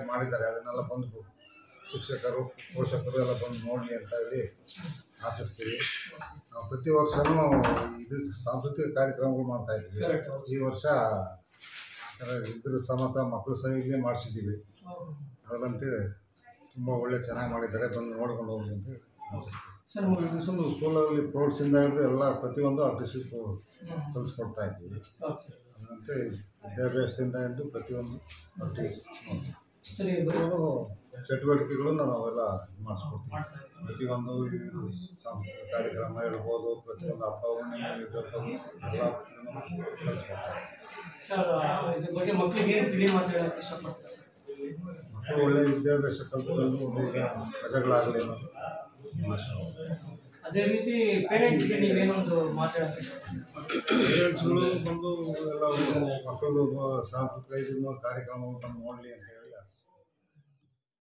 ಮಾಡಿದ್ದಾರೆ. ಅದನ್ನೆಲ್ಲ ಬಂದು ಶಿಕ್ಷಕರು ಪೋಷಕರು ಎಲ್ಲ ಬಂದು ನೋಡಲಿ ಅಂತ ಹೇಳಿ ಆಶಿಸ್ತೀವಿ. ನಾವು ಪ್ರತಿ ವರ್ಷವೂ ಇದು ಸಾಂಸ್ಕೃತಿಕ ಕಾರ್ಯಕ್ರಮಗಳು ಮಾಡ್ತಾಯಿದ್ವಿ. ಈ ವರ್ಷ ಇದ್ರ ಸಮೇತ ಮಕ್ಕಳು ಸಹಿಗೆ ಮಾಡಿಸಿದ್ದೀವಿ. ಅದರಂತೆ ತುಂಬ ಒಳ್ಳೆ ಚೆನ್ನಾಗಿ ಮಾಡಿದ್ದಾರೆ, ಬಂದು ನೋಡ್ಕೊಂಡು ಹೋಗಿ ಅಂತ ಆಶಿಸ್ತೀವಿ. ಸ್ಕೂಲಲ್ಲಿ ಫ್ರೂಟ್ಸಿಂದ ಹಿಡಿದು ಎಲ್ಲ ಪ್ರತಿಯೊಂದು ಆರ್ಟಿಸ್ಟಿಕ್ ಕಲಿಸ್ಕೊಡ್ತಾ ಇದ್ದೀವಿ. ಅದರಂತೆ ವಿದ್ಯಾಭ್ಯಾಸದಿಂದ ಎಂದು ಪ್ರತಿಯೊಂದು ಚಟುವಟಿಕೆಗಳನ್ನು ನಾವೆಲ್ಲ ಮಾಡಿಸ್ಕೊಡ್ತೀವಿ. ಪ್ರತಿಯೊಂದು ಸಾಂಸ್ಕೃತಿಕ ಕಾರ್ಯಕ್ರಮ ಇರ್ಬೋದು, ಪ್ರತಿಯೊಂದು ಹಬ್ಬ ಹುಣ್ಣಿಮೆ ಎಲ್ಲ ಕಲಿಸ್ಕೊಡ್ತಾರೆ. ಸರ್, ಇದ್ರ ಬಗ್ಗೆ ಮಕ್ಕಳಿಗೆ ಏನು ತಿಳಿ ಮಾತಾಡೋಕ್ಕೆ ಇಷ್ಟಪಡ್ತಾರೆ ಸರ್? ಮಕ್ಕಳು ಒಳ್ಳೆಯ ವಿದ್ಯಾಭ್ಯಾಸ ಕಲ್ತ್ಕೊಂಡು ಒಳ್ಳೆಯ ಪ್ರಜೆಗಳಾಗಲಿ ಅನ್ನೋದು ಅದೇ ರೀತಿ ಪೇರೆಂಟ್ಸ್ಗೆ ನೀವೇನೊಂದು ಮಾತಾಡೋಕ್ಕೆ ಇಷ್ಟಪಡ್ತೀವಿ? ಪೇರೆಂಟ್ಸ್ಗಳು ಬಂದು ಎಲ್ಲ ಮಕ್ಕಳು ಸಾಂಸ್ಕೃತಿಕ ಕಾರ್ಯಕ್ರಮವನ್ನು ನೋಡಲಿ ಅಂತ